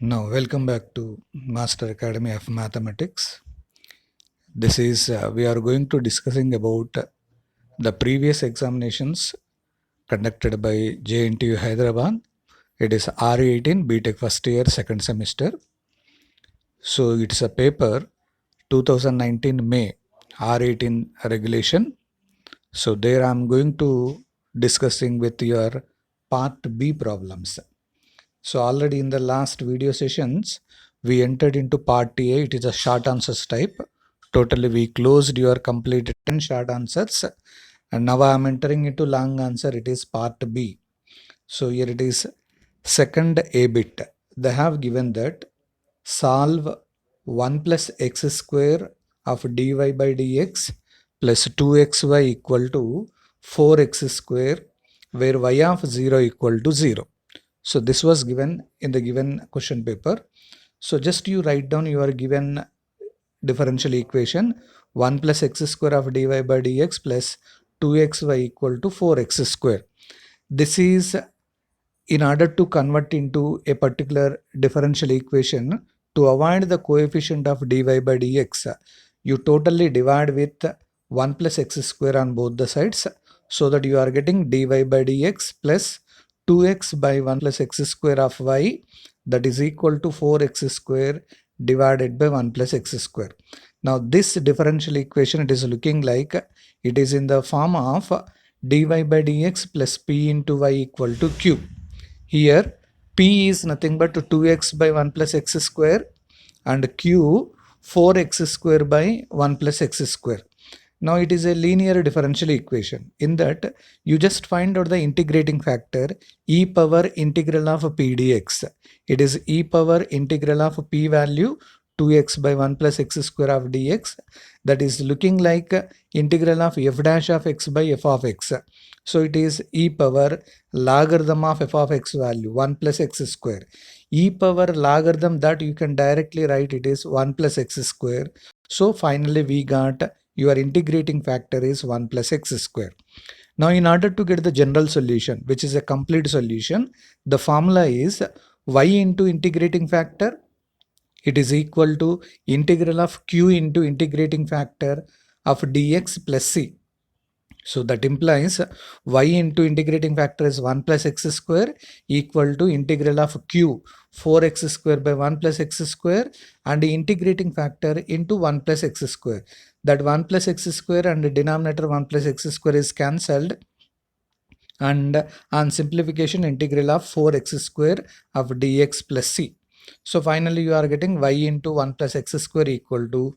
Now, welcome back to Master Academy of Mathematics. This is we are going to discussing about the previous examinations conducted by JNTU Hyderabad. It is R18 BTech first year second semester. So it's a paper 2019 May R18 regulation. So there I'm going to discussing with your part B problems. So already in the last video sessions, we entered into part A. It is a short answers type. Totally we closed your completed 10 short answers. And now I am entering into long answer. It is part B. So here it is second A bit. They have given that solve 1 plus x square of dy by dx plus 2xy equal to 4x square where y of 0 equal to 0. So this was given in the given question paper. So just you write down your given differential equation 1 plus x square of dy by dx plus 2xy equal to 4x square. This is in order to convert into a particular differential equation. To avoid the coefficient of dy by dx, you totally divide with 1 plus x square on both the sides, so that you are getting dy by dx plus 2x by 1 plus x square of y, that is equal to 4x square divided by 1 plus x square. Now this differential equation, it is looking like it is in the form of dy by dx plus p into y equal to q. Here p is nothing but 2x by 1 plus x square and q 4x square by 1 plus x square. Now it is a linear differential equation. In that you just find out the integrating factor e power integral of p dx. It is e power integral of p value 2x by 1 plus x square of dx, that is looking like integral of f dash of x by f of x. So it is e power logarithm of f of x value 1 plus x square. E power logarithm, that you can directly write it is 1 plus x square. So finally we got your integrating factor is 1 plus x square. Now in order to get the general solution, which is a complete solution, the formula is y into integrating factor, it is equal to integral of q into integrating factor of dx plus c. So that implies y into integrating factor is 1 plus x square equal to integral of q 4x square by 1 plus x square and integrating factor into 1 plus x square. That 1 plus x square and denominator 1 plus x square is cancelled, and on simplification integral of 4x square of dx plus c. So finally you are getting y into 1 plus x square equal to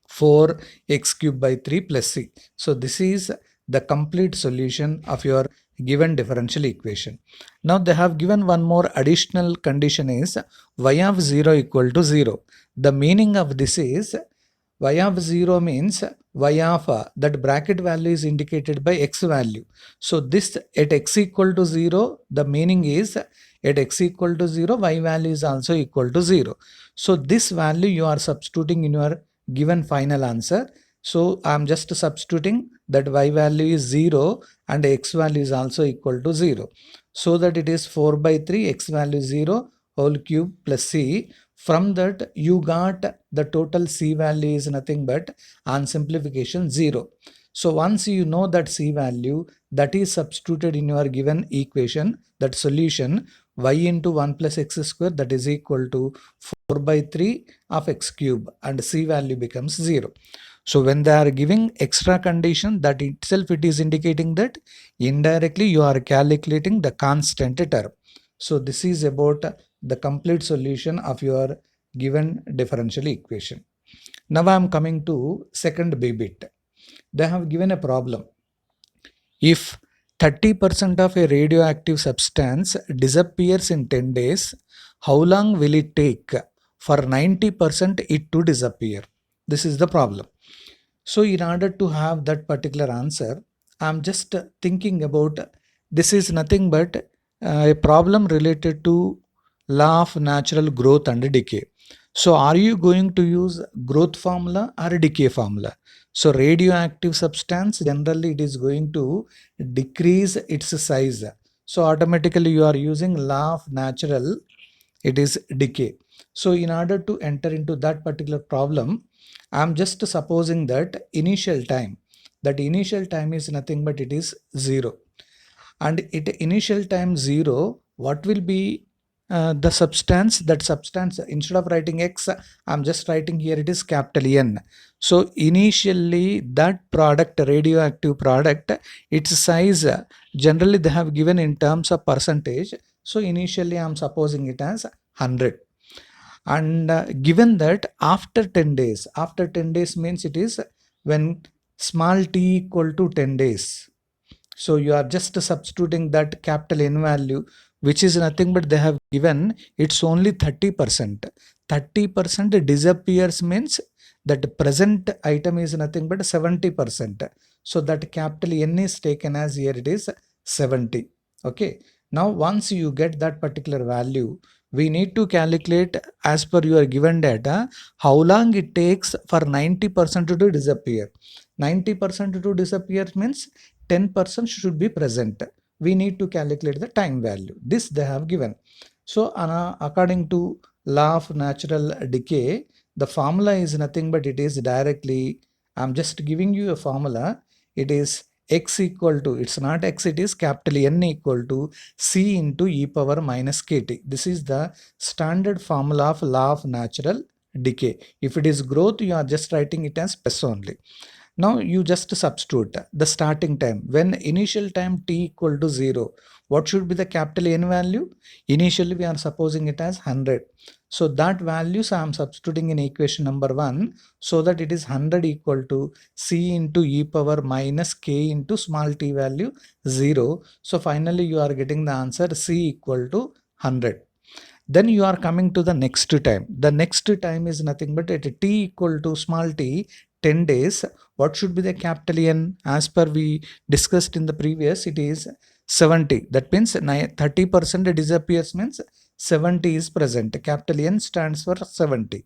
4x cube by 3 plus c. So this is the complete solution of your given differential equation. Now they have given one more additional condition is y of 0 equal to 0. The meaning of this is y of 0 means y of that bracket value is indicated by x value. So this at x equal to 0, the meaning is at x equal to 0, y value is also equal to 0. So this value you are substituting in your given final answer. So I am just substituting that y value is 0 and x value is also equal to 0. So that it is 4 by 3 x value 0 whole cube plus c. From that you got the total c value is nothing but on simplification 0. So once you know that c value, that is substituted in your given equation, that solution y into 1 plus x square, that is equal to 4 by 3 of x cube, and c value becomes 0. So when they are giving extra condition, that itself it is indicating that indirectly you are calculating the constant term. So this is about the complete solution of your given differential equation. Now I am coming to second B bit. They have given a problem. If 30% of a radioactive substance disappears in 10 days, how long will it take for 90% it to disappear? This is the problem. So in order to have that particular answer, I'm just thinking about this is nothing but a problem related to law of natural growth and decay. So are you going to use growth formula or decay formula? So radioactive substance, generally it is going to decrease its size. So automatically you are using law of natural it is decay. So in order to enter into that particular problem, I'm just supposing that initial time is nothing but it is 0. And at initial time 0, what will be the substance? That substance, instead of writing x, I'm just writing here it is capital N. So initially that product, radioactive product, its size, generally they have given in terms of percentage. So initially I'm supposing it as 100. And given that after 10 days means it is when small t equal to 10 days. So you are just substituting that capital N value, which is nothing but they have given it's only 30%. 30% disappears means that present item is nothing but 70%. So that capital N is taken as here it is 70. Okay. Now once you get that particular value, we need to calculate as per your given data how long it takes for 90% to disappear. 90% to disappear means 10% should be present. We need to calculate the time value. This they have given. So according to law of natural decay, the formula is nothing but it is directly, I'm just giving you a formula. It is x equal to, it's not x, it is capital N equal to C into e power minus kt. This is the standard formula of law of natural decay. If it is growth, you are just writing it as plus only. Now you just substitute the starting time. When initial time t equal to 0, what should be the capital N value? Initially we are supposing it as 100. So that values I am substituting in equation number 1, so that it is 100 equal to C into e power minus k into small t value 0. So finally you are getting the answer C equal to 100. Then you are coming to the next time. The next time is nothing but at t equal to small t 10 days. What should be the capital N? As per we discussed in the previous, it is 70. That means 30% disappears means 70 is present. Capital N stands for 70.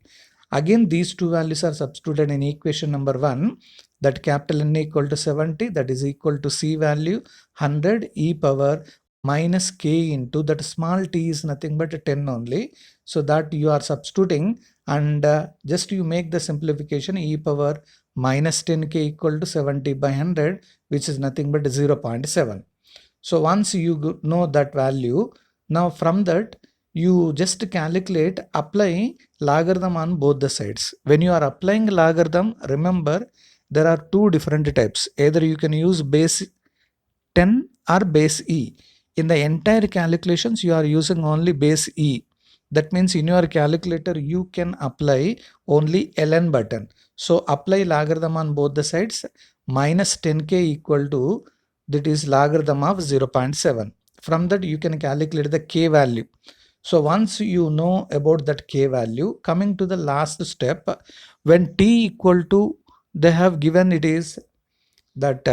Again, these two values are substituted in equation number 1. That capital N equal to 70, that is equal to C value 100 e power minus k into that small t is nothing but 10 only. So that you are substituting, and just you make the simplification, e power minus 10k equal to 70 by 100, which is nothing but 0.7. So once you know that value, now from that you just calculate, apply logarithm on both the sides. When you are applying logarithm, remember there are two different types. Either you can use base 10 or base e. In the entire calculations, you are using only base e. That means in your calculator, you can apply only ln button. So apply logarithm on both the sides. Minus 10k equal to, that is logarithm of 0.7. From that, you can calculate the k value. So once you know about that k value, coming to the last step, when t equal to, they have given it is that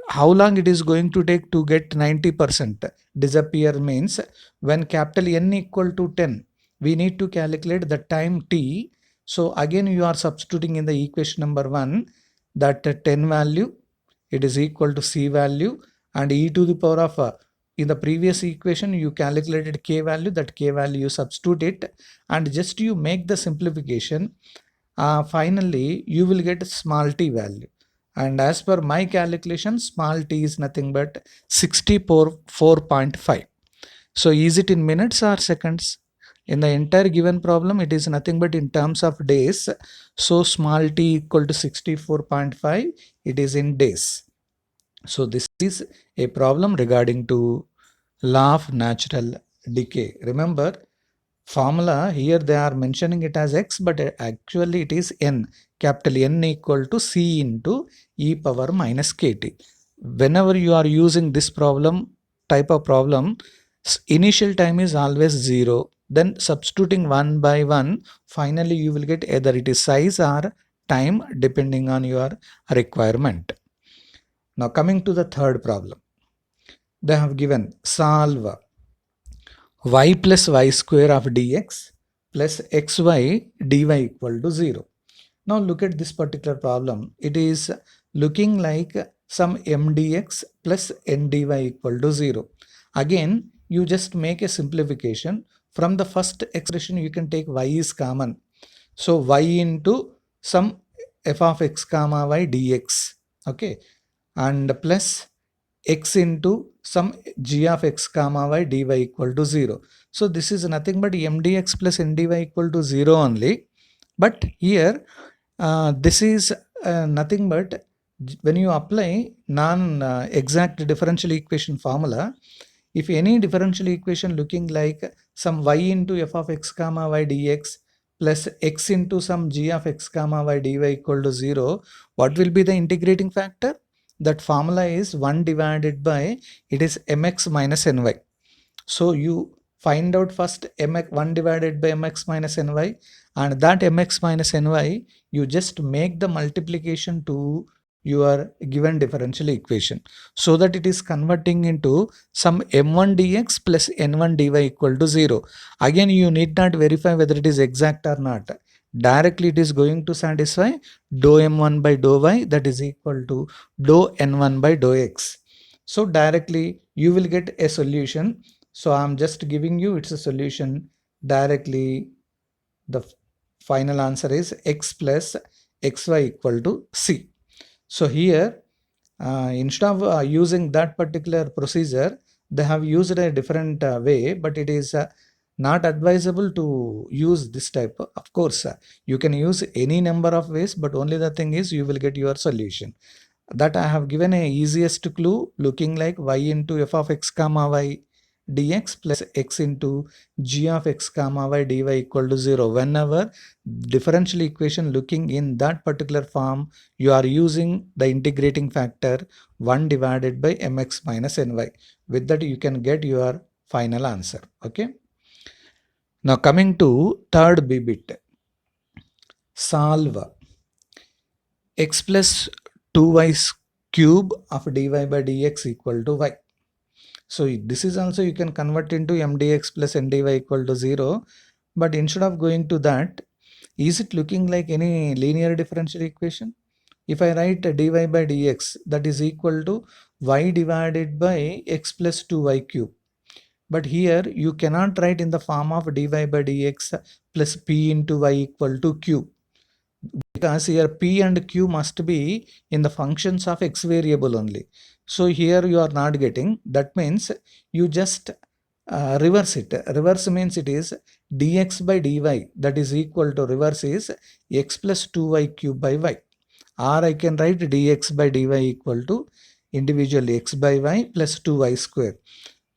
how long it is going to take to get 90% disappear means when capital N equal to 10, we need to calculate the time t. So again you are substituting in the equation number 1 that 10 value, it is equal to C value, and e to the power of in the previous equation you calculated k value, that k value you substitute it, and just you make the simplification. Finally you will get small t value, and as per my calculation small t is nothing but 64.5. So is it in minutes or seconds? In the entire given problem it is nothing but in terms of days. So small t equal to 64.5, it is in days. So this is a problem regarding to law of natural decay. Remember, formula here they are mentioning it as x, but actually it is n. Capital N equal to C into e power minus kt. Whenever you are using this type of problem, initial time is always 0. Then substituting 1 by 1, finally you will get either it is size or time depending on your requirement. Now coming to the third problem. They have given solve y plus y square of dx plus xy dy equal to 0. Now look at this particular problem. It is looking like some mdx plus ndy equal to 0. Again, you just make a simplification. from the first expression you can take y is common. So y into some f of x comma y dx, okay, and plus x into some g of x comma y dy equal to 0. So this is nothing but m dx plus n dy equal to 0 only. But here this is nothing but when you apply non-exact differential equation formula, if any differential equation looking like some y into f of x comma y dx plus x into some g of x comma y dy equal to 0, what will be the integrating factor? That formula is 1 divided by, it is mx minus ny. So you find out first mx 1 divided by mx minus ny, and that mx minus ny you just make the multiplication to your given differential equation, so that it is converting into some m1 dx plus n1 dy equal to 0. Again, you need not verify whether it is exact or not. Directly it is going to satisfy dou m1 by dou y, that is equal to dou n1 by dou x. So directly you will get a solution. So I'm just giving you its a solution directly. The final answer is x plus xy equal to c. So here instead of using that particular procedure, they have used a different way, but it is not advisable to use this type. Of course, you can use any number of ways, but only the thing is you will get your solution. That I have given a easiest clue looking like y into f of x comma y dx plus x into g of x comma y dy equal to 0. Whenever differential equation looking in that particular form, you are using the integrating factor 1 divided by mx minus ny. With that you can get your final answer. Okay. Now coming to third B bit, solve x plus 2y cube of dy by dx equal to y. So this is also you can convert into m dx plus n dy equal to 0. But instead of going to that, is it looking like any linear differential equation? If I write dy by dx, that is equal to y divided by x plus 2y cube. But here you cannot write in the form of dy by dx plus p into y equal to q, because here p and q must be in the functions of x variable only. So here you are not getting. That means you just reverse it. Reverse means it is dx by dy, that is equal to, reverse is x plus 2y cube by y. Or I can write dx by dy equal to individually x by y plus 2y square.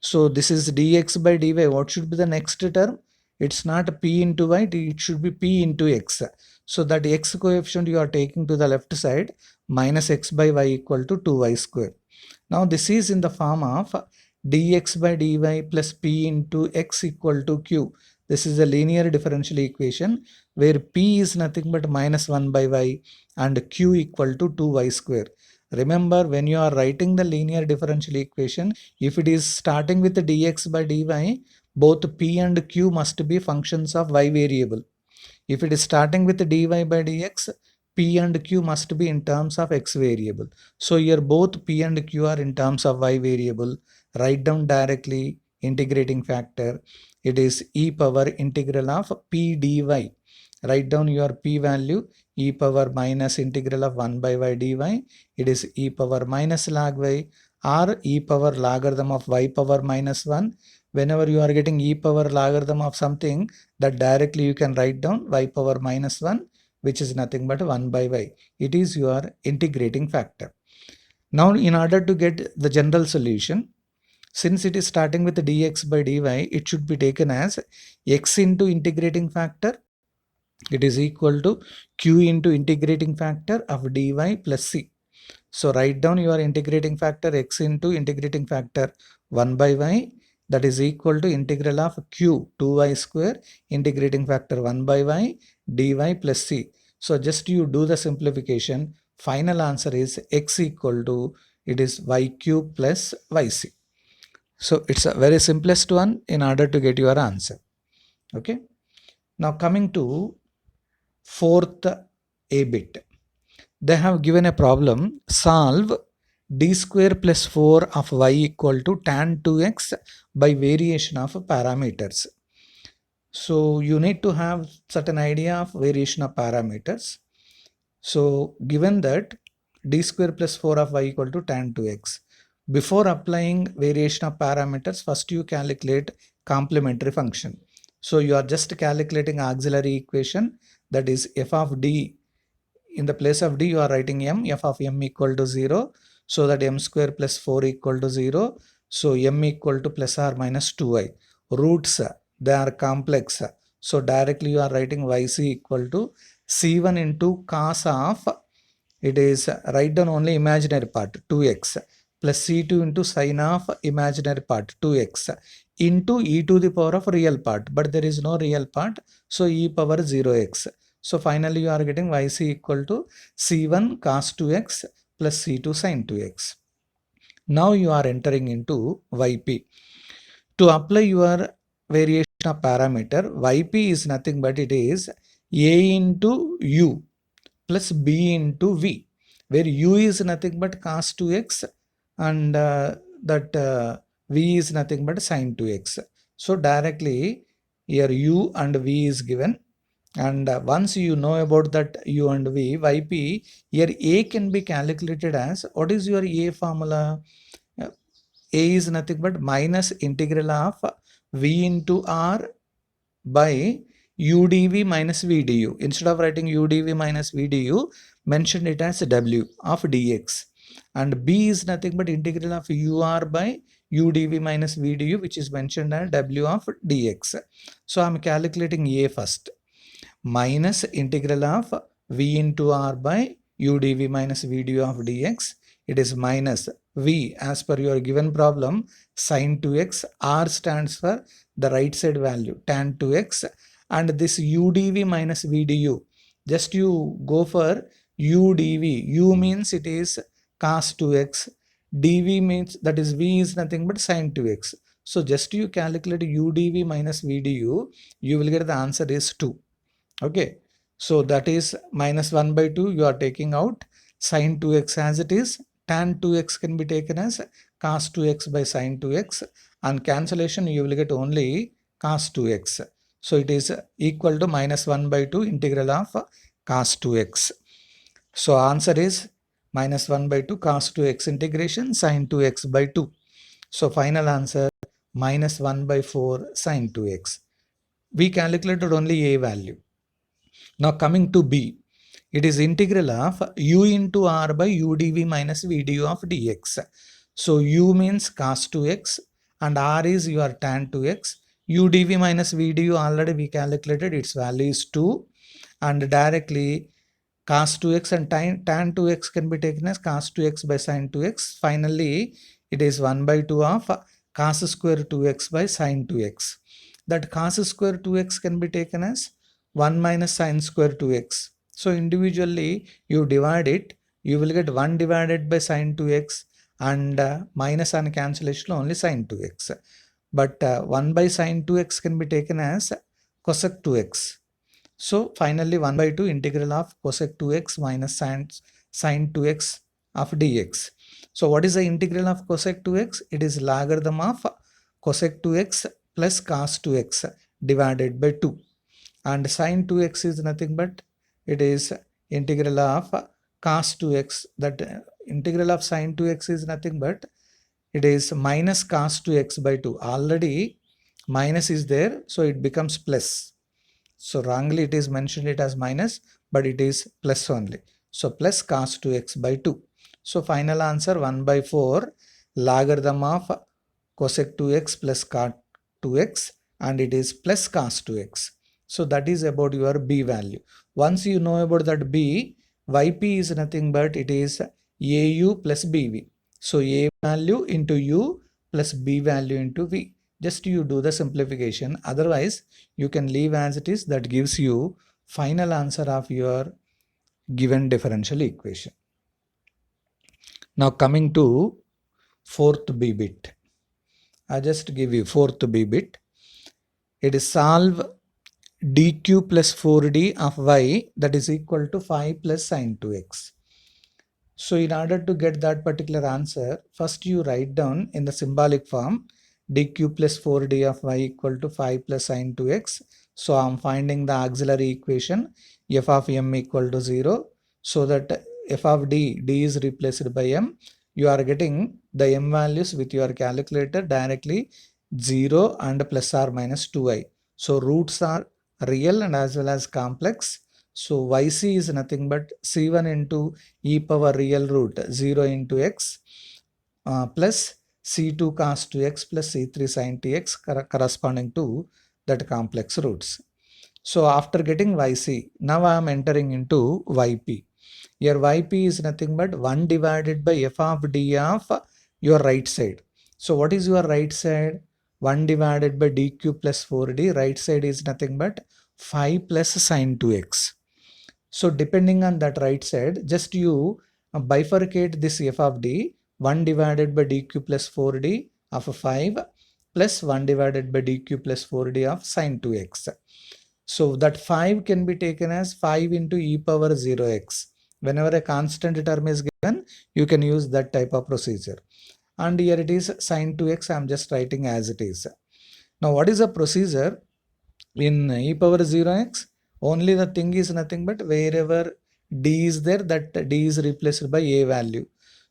So this is dx by dy. What should be the next term? It's not p into y, it should be p into x. So that x coefficient you are taking to the left side, minus x by y equal to 2y square. Now this is in the form of dx by dy plus p into x equal to q. This is a linear differential equation where p is nothing but minus 1 by y and q equal to 2y square. Remember, when you are writing the linear differential equation, if it is starting with dx by dy, both p and q must be functions of y variable. If it is starting with dy by dx, p and q must be in terms of x variable. So here both p and q are in terms of y variable. Write down directly integrating factor. It is e power integral of p dy. Write down your p value, e power minus integral of 1 by y dy. It is e power minus log y, or e power logarithm of y power minus 1. Whenever you are getting e power logarithm of something, that directly you can write down y power minus 1, which is nothing but 1 by y. It is your integrating factor. Now in order to get the general solution, since it is starting with dx by dy, it should be taken as x into integrating factor. It is equal to q into integrating factor of dy plus c. So write down your integrating factor x into integrating factor 1 by y, that is equal to integral of q 2y square integrating factor 1 by y dy plus c. So just you do the simplification. Final answer is x equal to, it is y cube plus yc. So it's a very simplest one in order to get your answer. Okay. Now coming to fourth A bit. They have given a problem, solve d square plus 4 of y equal to tan 2x by variation of parameters. So you need to have certain idea of variation of parameters. So given that d square plus 4 of y equal to tan 2x, before applying variation of parameters, first you calculate complementary function. So you are just calculating auxiliary equation, that is f of d. In the place of d you are writing m, f of m equal to 0, so that m square plus 4 equal to 0. So m equal to plus or minus 2i. Roots, they are complex. So directly you are writing yc equal to c1 into cos of, it is write down only imaginary part 2x, plus c2 into sin of imaginary part 2x, into e to the power of real part, but there is no real part, so e power 0x. So finally you are getting yc equal to c1 cos 2x plus c2 sin 2x. Now you are entering into yp. To apply your variation of parameter, yp is nothing but it is a into u plus b into v, where u is nothing but cos 2x and that v is nothing but sin 2x. So directly here u and v is given, and once you know about that u and v, yp, here a can be calculated as, what is your a formula? Uh, a is nothing but minus integral of v into r by udv minus vdu. Instead of writing udv minus vdu, mention it as w of dx. And b is nothing but integral of ur by udv minus vdu, which is mentioned as w of dx. So I'm calculating a first. Minus integral of v into r by udv minus vdu of dx. It is minus v, as per your given problem, sin 2x. R stands for the right side value, tan 2x, and this udv minus vdu, just you go for udv. U means it is cos 2x, dv means that is v is nothing but sin 2x. So just you calculate udv minus vdu, you will get the answer is 2. Okay, so that is minus 1 by 2 you are taking out, sin 2x as it is, tan 2x can be taken as cos 2x by sin 2x, and cancellation you will get only cos 2x. So it is equal to minus 1 by 2 integral of cos 2x. So answer is minus 1 by 2 cos 2x integration sin 2x by 2. So final answer minus 1 by 4 sin 2x. We calculated only a value. Now coming to b, it is integral of u into r by udv minus vdu of dx. So u means cos 2x and r is your tan 2x. udv minus vdu already we calculated, its value is 2, and directly cos 2x and tan 2x can be taken as cos 2x by sin 2x. Finally it is 1 by 2 of cos square 2x by sin 2x. That cos square 2x can be taken as 1 minus sin square 2x. So individually you divide it, you will get 1 divided by sin 2x, and minus on cancellation only sin 2x. But 1 by sin 2x can be taken as cosec 2x. So finally 1 by 2 integral of cosec 2x minus sin 2x of dx. So what is the integral of cosec 2x? It is logarithm of cosec 2x plus cos 2x divided by 2. And sin 2x is nothing but it is integral of cos 2x. That integral of sin 2x is nothing but it is minus cos 2x by 2. Already minus is there, so it becomes plus. So wrongly it is mentioned it as minus, but it is plus only. So plus cos 2x by 2. So final answer 1 by 4 logarithm of cosec 2x plus cot 2x, and it is plus cos 2x. So that is about your b value. Once you know about that b, yp is nothing but it is au plus bv. So a value into u plus b value into v. Just you do the simplification, otherwise you can leave as it is. That gives you final answer of your given differential equation. Now coming to fourth b bit, I just give you fourth b bit. It is solve dq plus 4d of y, that is equal to 5 plus sin 2x. So in order to get that particular answer, first you write down in the symbolic form dq plus 4d of y equal to 5 plus sin 2x. So I'm finding the auxiliary equation f of m equal to 0, so that f of d is replaced by m. You are getting the m values with your calculator directly 0 and plus or minus 2i. So roots are real and as well as complex. So yc is nothing but c1 into e power real root 0 into x plus c2 cos 2x plus c3 sin tx corresponding to that complex roots. So after getting yc, now I am entering into yp. Your yp is nothing but 1 divided by f of d of your right side. So what is your right side? 1 divided by dq plus 4d. Right side is nothing but 5 plus sin 2x. So depending on that right side, just you bifurcate this f of d, 1 divided by dq plus 4d of 5 plus 1 divided by dq plus 4d of sin 2x. So that 5 can be taken as 5 into e power 0x. Whenever a constant term is given, you can use that type of procedure. And here it is sin 2x, I am just writing as it is. Now what is the procedure in e power 0x? Only the thing is nothing but wherever d is there, that d is replaced by a value.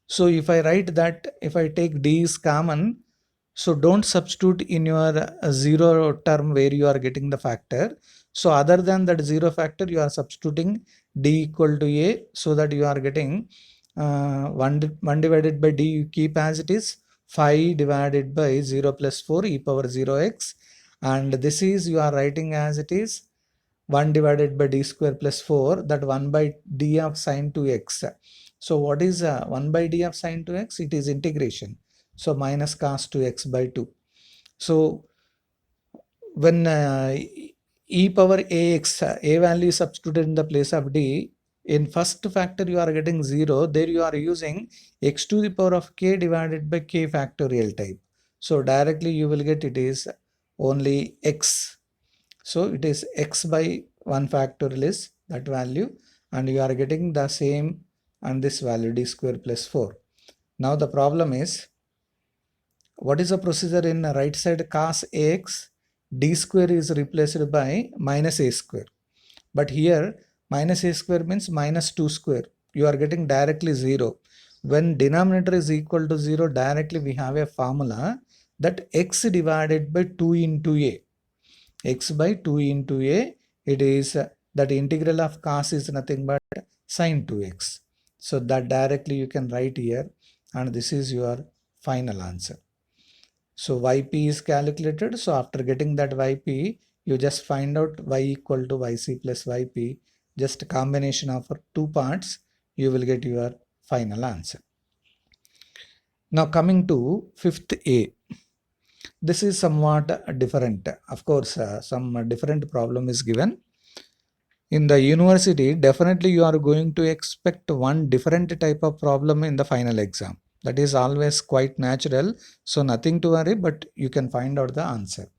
So if I write that, if I take d is common, so don't substitute in your 0 term where you are getting the factor. So other than that 0 factor, you are substituting d equal to a, so that you are getting 1 divided by d, you keep as it is, 5 divided by 0 plus 4 e power 0x, and this is you are writing as it is 1 divided by d square plus 4, that 1 by d of sin 2x. So what is 1 by d of sin 2x? It is integration. So minus cos 2x by 2. So when e power ax, a value is substituted in the place of d, in first factor you are getting 0, there you are using x to the power of k divided by k factorial type. So directly you will get it is only x. So it is x by 1 factorial is that value, and you are getting the same and this value d square plus 4. Now the problem is, what is the procedure in right side cos ax? D square is replaced by minus a square. But here minus a square means minus 2 square. You are getting directly 0. When denominator is equal to 0, directly we have a formula that x divided by 2 into a. X by 2 into a, it is that integral of cos is nothing but sin 2x. So that directly you can write here, and this is your final answer. So yp is calculated. So after getting that yp, you just find out y equal to yc plus yp. Just a combination of two parts, you will get your final answer. Now coming to fifth A. This is somewhat different. Of course, some different problem is given. In the university, definitely you are going to expect one different type of problem in the final exam. That is always quite natural. So nothing to worry, but you can find out the answer.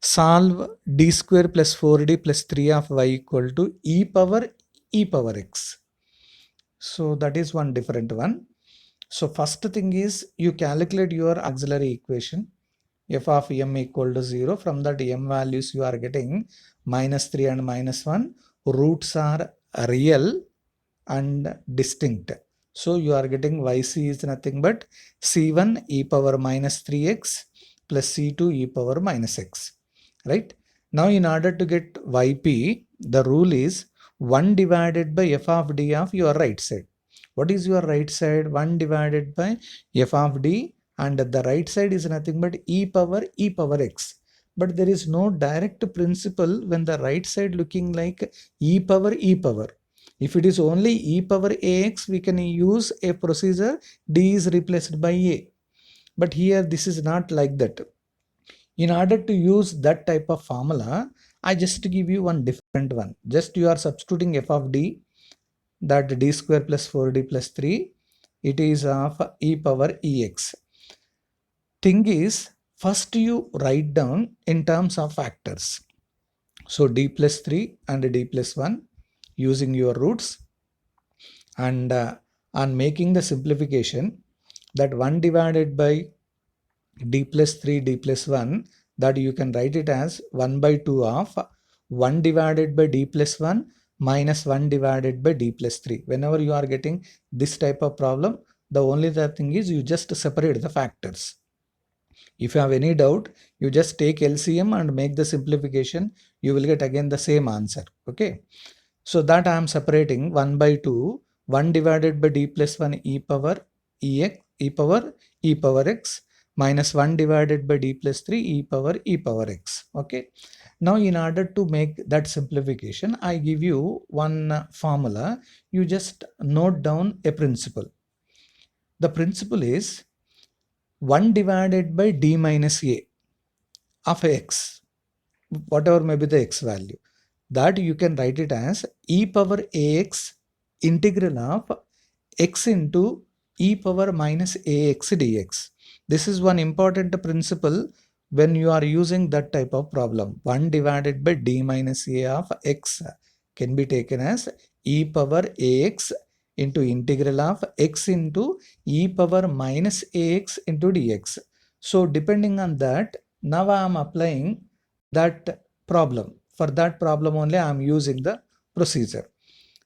Solve d square plus 4d plus 3 of y equal to e power x. So that is one different one. So first thing is you calculate your auxiliary equation f of m equal to 0. From that m values you are getting minus 3 and minus 1. Roots are real and distinct. So you are getting yc is nothing but c1 e power minus 3x plus c2 e power minus x. Right? Now in order to get yp, the rule is 1 divided by f of d of your right side. What is your right side? 1 divided by f of d, and the right side is nothing but e power x. But there is no direct principle when the right side looking like e power. If it is only e power ax, we can use a procedure d is replaced by a. But here this is not like that. In order to use that type of formula, I just give you one different one. Just you are substituting f of d, that d square plus 4d plus 3, it is of e power ex. Thing is, first you write down in terms of factors. So d plus 3 and d plus 1 using your roots, and on making the simplification, that 1 divided by d plus 3 d plus 1, that you can write it as 1 by 2 of 1 divided by d plus 1 minus 1 divided by d plus 3. Whenever you are getting this type of problem, the only thing is you just separate the factors. If you have any doubt, you just take LCM and make the simplification. You will get again the same answer. Okay. So that I am separating 1 by 2, 1 divided by d plus 1 e power e power x minus 1 divided by d plus 3 e power x. Okay. Now in order to make that simplification, I give you one formula. You just note down a principle. The principle is 1 divided by d minus a of x, whatever may be the x value, that you can write it as e power ax integral of x into e power minus ax dx. This is one important principle when you are using that type of problem. 1 divided by d minus a of x can be taken as e power ax into integral of x into e power minus ax into dx. So depending on that, now I am applying that problem. For that problem only I am using the procedure.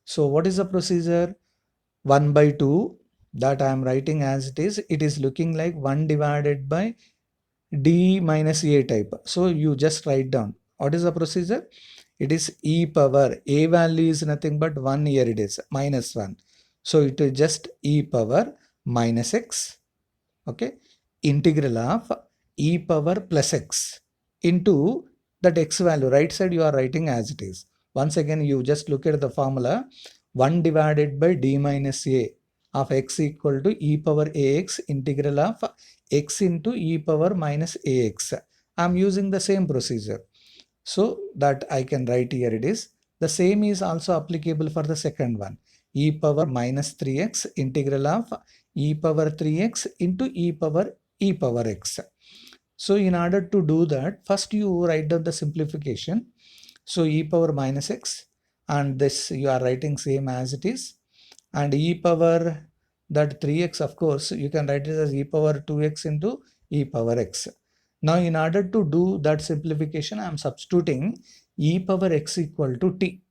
So what is the procedure? 1 by 2, that I am writing as it is. It is looking like 1 divided by d minus a type. So you just write down. What is the procedure? It is e power. A value is nothing but 1, here it is minus 1. So it is just e power minus x. Okay. Integral of e power plus x into that x value. Right side you are writing as it is. Once again you just look at the formula. 1 divided by d minus a of x equal to e power ax integral of x into e power minus ax. I am using the same procedure. So that I can write here it is. The same is also applicable for the second one. E power minus 3x integral of e power 3x into e power x. So in order to do that, first you write down the simplification. So e power minus x, and this you are writing same as it is, and e power that 3x, of course you can write it as e power 2x into e power x. Now in order to do that simplification, I am substituting e power x equal to t,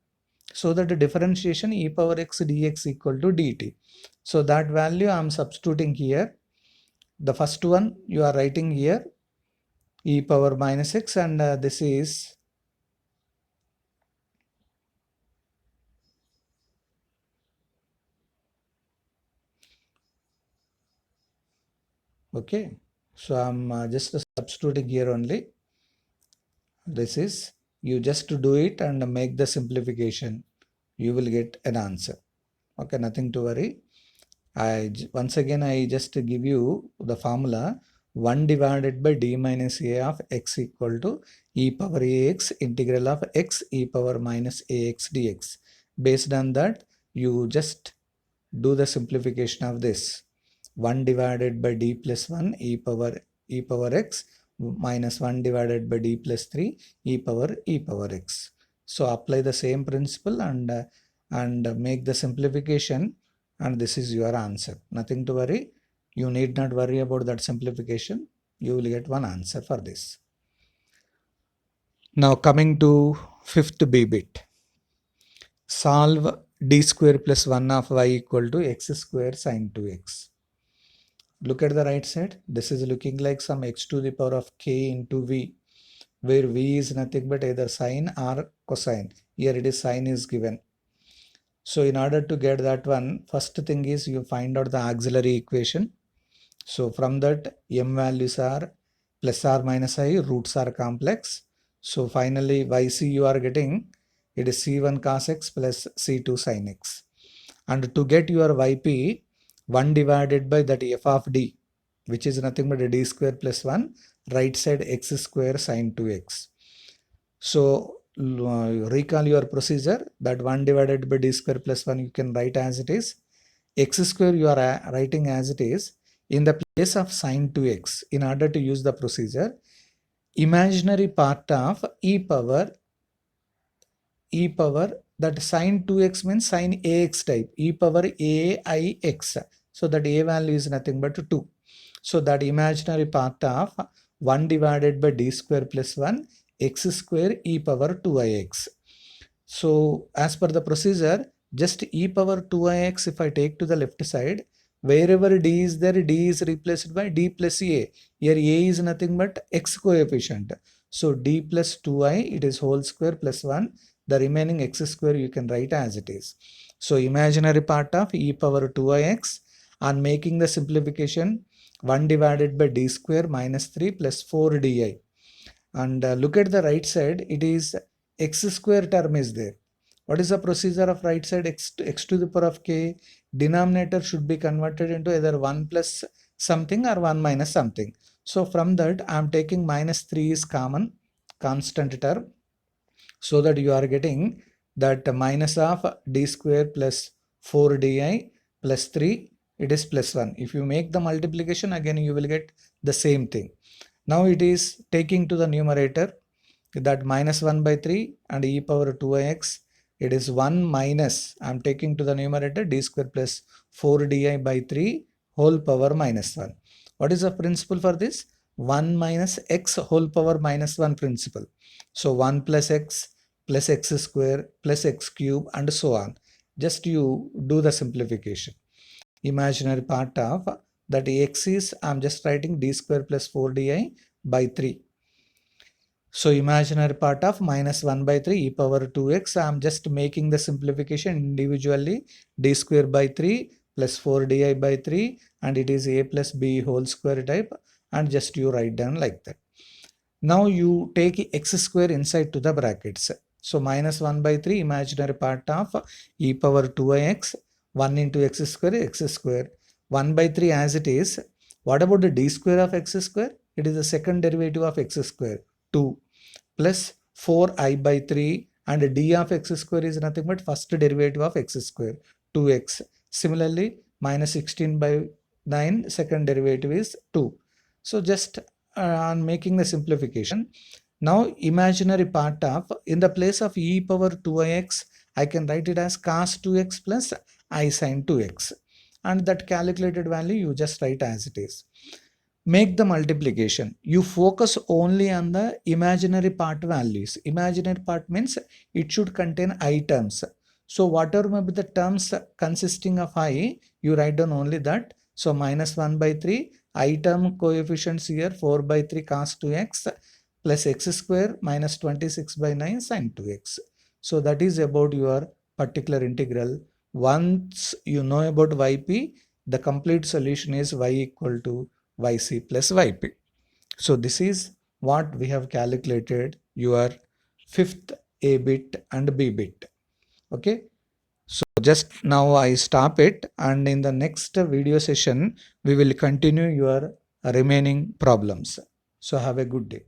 so that the differentiation e power x dx equal to dt. So that value I am substituting here. The first one you are writing here e power minus x, and this is okay. So I'm just substituting here only. This is, you just do it and make the simplification. You will get an answer. Okay, nothing to worry. Once again I just give you the formula. 1 divided by d minus a of x equal to e power ax integral of x e power minus ax dx. Based on that, you just do the simplification of this. 1 divided by d plus 1 e power x minus 1 divided by d plus 3 e power x. So apply the same principle and make the simplification, and this is your answer. Nothing to worry. You need not worry about that simplification. You will get one answer for this. Now coming to fifth B bit. Solve d square plus 1 of y equal to x square sine 2x. Look at the right side. This is looking like some x to the power of k into v, where v is nothing but either sine or cosine. Here it is sine is given. So in order to get that one, first thing is you find out the auxiliary equation. So from that, m values are plus or minus I, roots are complex. So finally yc you are getting, it is c1 cos x plus c2 sin x. And to get your yp, 1 divided by that f of d, which is nothing but a d square plus 1, right side x square sine 2x. So recall your procedure, that 1 divided by d square plus 1 you can write as it is. X square you are writing as it is. In the place of sine 2x, in order to use the procedure, imaginary part of e power that sine 2x means sine ax type, e power aix. So that a value is nothing but 2. So that imaginary part of 1 divided by d square plus 1 x square e power 2ix. So as per the procedure, just e power 2ix if I take to the left side, wherever d is there, d is replaced by d plus a. Here a is nothing but x coefficient. So d plus 2i, it is whole square plus 1. The remaining x square you can write as it is. So imaginary part of e power 2ix, on making the simplification, 1 divided by d square minus 3 plus 4 di. And look at the right side, it is x square term is there. What is the procedure of right side? X to the power of k, denominator should be converted into either 1 plus something or 1 minus something. So from that I am taking minus 3 is common constant term, so that you are getting that minus of d square plus 4 di plus 3, it is plus 1. If you make the multiplication again, you will get the same thing. Now it is taking to the numerator, that minus 1 by 3 and e power 2x, it is 1 minus, I am taking to the numerator d square plus 4 di by 3 whole power minus 1. What is the principle for this? 1 minus x whole power minus 1 principle. So 1 plus x square plus x cube and so on. Just you do the simplification. Imaginary part of that x is, I am just writing d square plus 4 di by 3. So imaginary part of minus 1 by 3 e power 2x, I am just making the simplification individually, d square by 3 plus 4 di by 3, and it is a plus b whole square type, and just you write down like that. Now you take x square inside to the brackets. So minus 1 by 3 imaginary part of e power 2x, 1 into x square, 1 by 3 as it is. What about the d square of x square? It is the second derivative of x square, 2, plus 4i by 3, and d of x square is nothing but first derivative of x square, 2x. Similarly, minus 16 by 9, second derivative is 2. So just on making the simplification, now imaginary part of, in the place of e power 2ix, I can write it as cos 2x plus I sin 2x, and that calculated value you just write as it is. Make the multiplication. You focus only on the imaginary part values. Imaginary part means it should contain I terms. So whatever may be the terms consisting of I, you write down only that. So minus 1 by 3, I term coefficients here 4 by 3 cos 2x plus x square minus 26 by 9 sin 2x. So that is about your particular integral. Once you know about yp, the complete solution is y equal to yc plus yp. So this is what we have calculated your fifth a bit and b bit. Okay. So just now I stop it, and in the next video session we will continue your remaining problems. So have a good day.